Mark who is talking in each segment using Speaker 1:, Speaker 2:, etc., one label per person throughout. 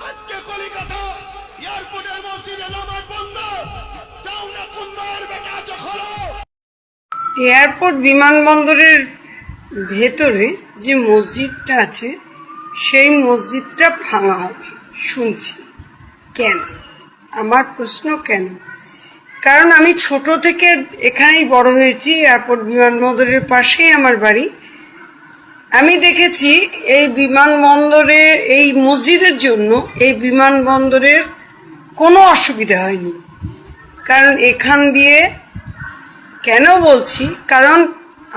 Speaker 1: আজকে কলিকাতা এয়ারপোর্টের মসজিদে নামাজ বন্ধ। যাও না কুন্দার বেটা যখন
Speaker 2: এয়ারপোর্ট বিমানবন্দরের ভেতরে যে মসজিদটা আছে সেই মসজিদটা ভাঙা হবে শুনছি। কেন? আমার প্রশ্ন কেন? কারণ আমি ছোট থেকে এখানেই বড় হয়েছি, এয়ারপোর্ট বিমানবন্দরের পাশেই আমার বাড়ি। আমি দেখেছি এই বিমানবন্দরের এই মসজিদের জন্য এই বিমানবন্দরের কোনো অসুবিধা হয়নি। কারণ এখান দিয়ে কেন বলছি, কারণ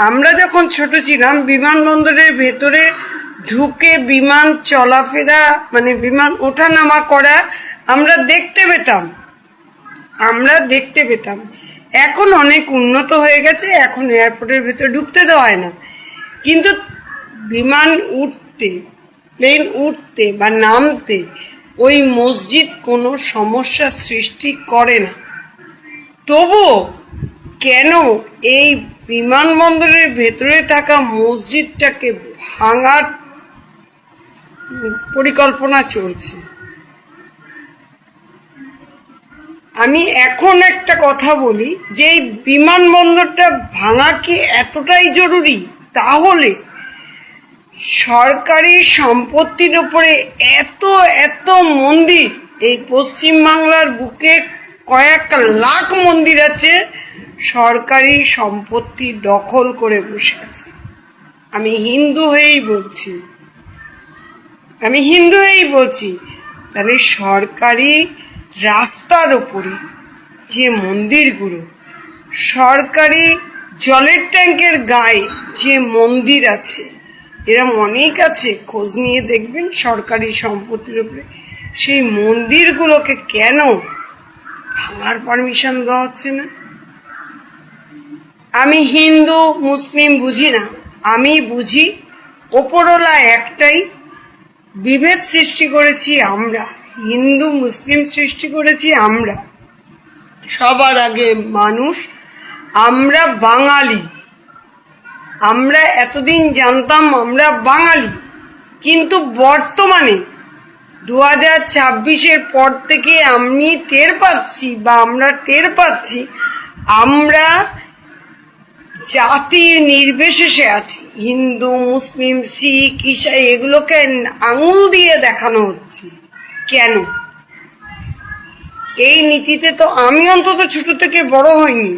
Speaker 2: আমরা যখন ছোট ছিলাম বিমানবন্দরের ভেতরে ঢুকে বিমান চলাফেরা মানে বিমান ওঠানামা করা আমরা দেখতে পেতাম। এখন অনেক উন্নত হয়ে গেছে, এখন এয়ারপোর্টের ভেতরে ঢুকতে দেওয়া হয় না। কিন্তু বিমান উঠতে, প্লেন উঠতে বা নামতে ওই মসজিদ কোনো সমস্যা সৃষ্টি করে না। তবুও কেন এই বিমানবন্দরের ভেতরে থাকা মসজিদটাকে ভাঙার পরিকল্পনা চলছে? আমি এখন একটা কথা বলি যে এই বিমানবন্দরটা ভাঙা কি এতটাই জরুরি? তাহলে সরকারি সম্পত্তির উপরে এত মন্দির, এই পশ্চিমবাংলার বুকে কয়েক লাখ মন্দির আছে সরকারি সম্পত্তি দখল করে বসে আছে। আমি হিন্দু হয়েই বলছি, তাহলে সরকারি রাস্তার ওপরে যে মন্দিরগুলো, সরকারি জলের ট্যাঙ্কের গায়ে যে মন্দির আছে, এরম অনেক আছে, খোঁজ নিয়ে দেখবেন সরকারি সম্পত্তির উপরে সেই মন্দিরগুলোকে কেন ভাঙার পারমিশন দেওয়া হচ্ছে না? আমি হিন্দু মুসলিম বুঝি না, আমি বুঝি ওপরওয়ালা একটাই, বিভেদ সৃষ্টি করেছি আমরা, হিন্দু মুসলিম সৃষ্টি করেছি আমরা। সবার আগে মানুষ, আমরা বাঙালি। আমরা এতদিন জানতাম আমরা বাঙালি, কিন্তু বর্তমানে 2026-এর পর থেকে আমরা টের পাচ্ছি আমরা জাতির নির্বিশেষে আছি। হিন্দু মুসলিম শিখ ঈসাই এগুলোকে আঙুল দিয়ে দেখানো হচ্ছে। কেন? এই নীতিতে তো আমি অন্তত ছোট থেকে বড় হইনি,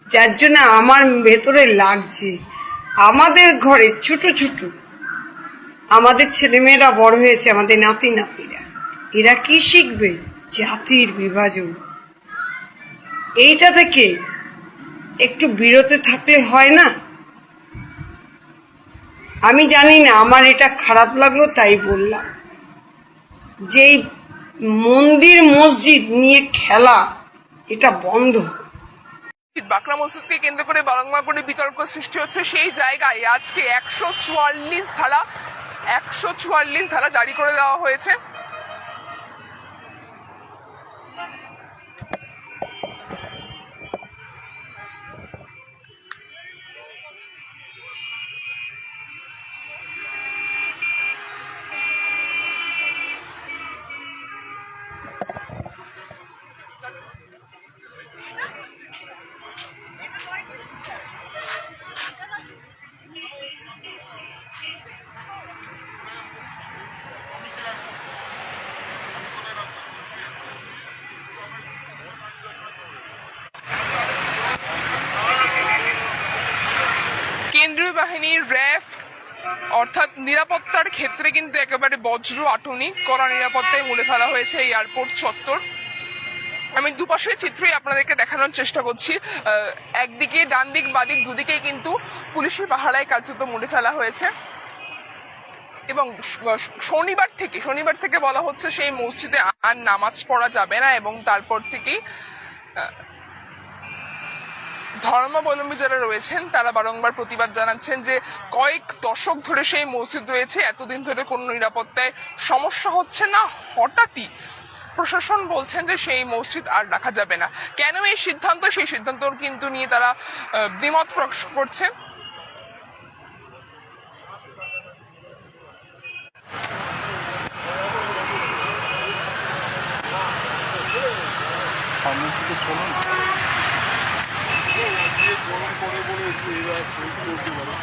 Speaker 2: যার জন্য আমার ভেতরে লাগছে। আমাদের ঘরে ছোট আমাদের ছেলেমেয়েরা বড় হয়েছে, আমাদের নাতি নাতিরা, এরা কি শিখবে? জাতির বিভাজন। এইটা থেকে একটু বিরত থাকলে হয় না? আমি জানি না, আমার এটা খারাপ লাগলো তাই বললাম যে মন্দির মসজিদ নিয়ে খেলা এটা বন্ধ।
Speaker 3: বাঁকড়া মসজিদকে কেন্দ্র করে বারংবার করে বিতর্ক সৃষ্টি হচ্ছে। সেই জায়গায় আজকে 144 ধারা জারি করে দেওয়া হয়েছে। কেন্দ্রীয় বাহিনীর র্যাফ অর্থাৎ নিরাপত্তার ক্ষেত্রে কিন্তু একেবারে বজ্র আটুনি, কড়া নিরাপত্তায় মুড়ে ফেলা হয়েছে এই এয়ারপোর্ট চত্বর। আমি দুপাশের চিত্রই আপনাদেরকে দেখানোর চেষ্টা করছি। একদিকে ডান দিক বাদিক দুদিকেই কিন্তু পুলিশের পাহারায় কার্যত মুড়ে ফেলা হয়েছে। এবং শনিবার থেকে বলা হচ্ছে সেই মসজিদে আর নামাজ পড়া যাবে না, এবং তারপর থেকেই ধর্মাবলম্বী যারা রয়েছেন তারা বারংবার প্রতিবাদ জানাচ্ছেন যে কয়েক দশক ধরে সেই মসজিদ রয়েছে, এতদিন ধরে কোনো নিরাপত্তায় সমস্যা হচ্ছে না, হঠাৎই প্রশাসন বলছেন যে সেই মসজিদ আর রাখা যাবে না। কেন এই সিদ্ধান্ত, সেই সিদ্ধান্ত কিন্তু নিয়ে তারা দ্বিমত প্রকাশ করছে।
Speaker 4: সামনের দিকে চলুন গরম পড়ে বলে একটু এরা চলতে পারে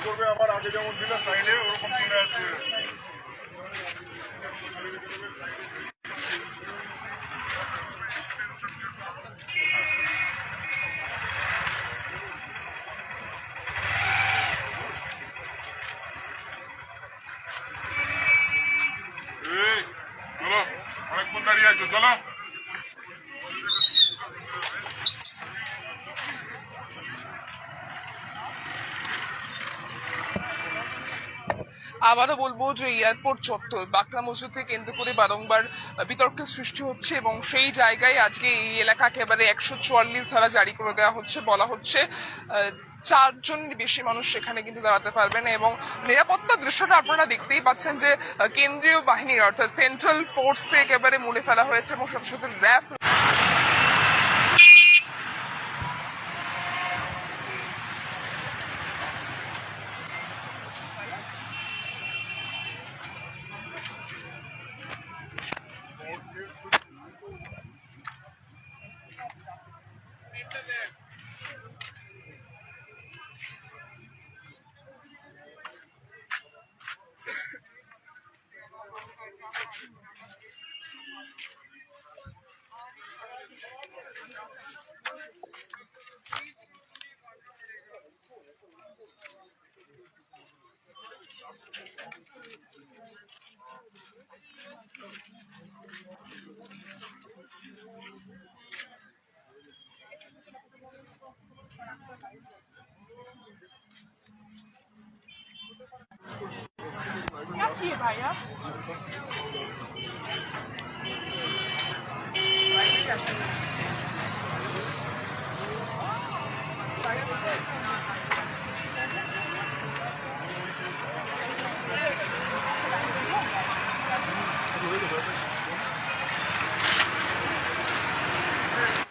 Speaker 4: করবে আবার আগে যেমন দিলে সাইডে ওরকম চলে আছে চলো অনেকক্ষণ দাঁড়িয়ে আছো চলো
Speaker 3: আবারও বলবো যে এয়ারপোর্ট চত্বর বাকরা মসজিদকে কেন্দ্র করে বারংবার বিতর্কের সৃষ্টি হচ্ছে এবং সেই জায়গায় আজকে এই এলাকা একেবারে 144 ধারা জারি করে দেওয়া হচ্ছে বলা হচ্ছে 4 জনের বেশি মানুষ সেখানে কিন্তু দাঁড়াতে পারবেন এবং নিরাপত্তার দৃশ্যটা আপনারা দেখতেই পাচ্ছেন যে কেন্দ্রীয় বাহিনীর অর্থাৎ সেন্ট্রাল ফোর্সে একেবারে মুড়ে ফেলা হয়েছে এবং সাথে সাথে র্যাফ क्या किए भाई आप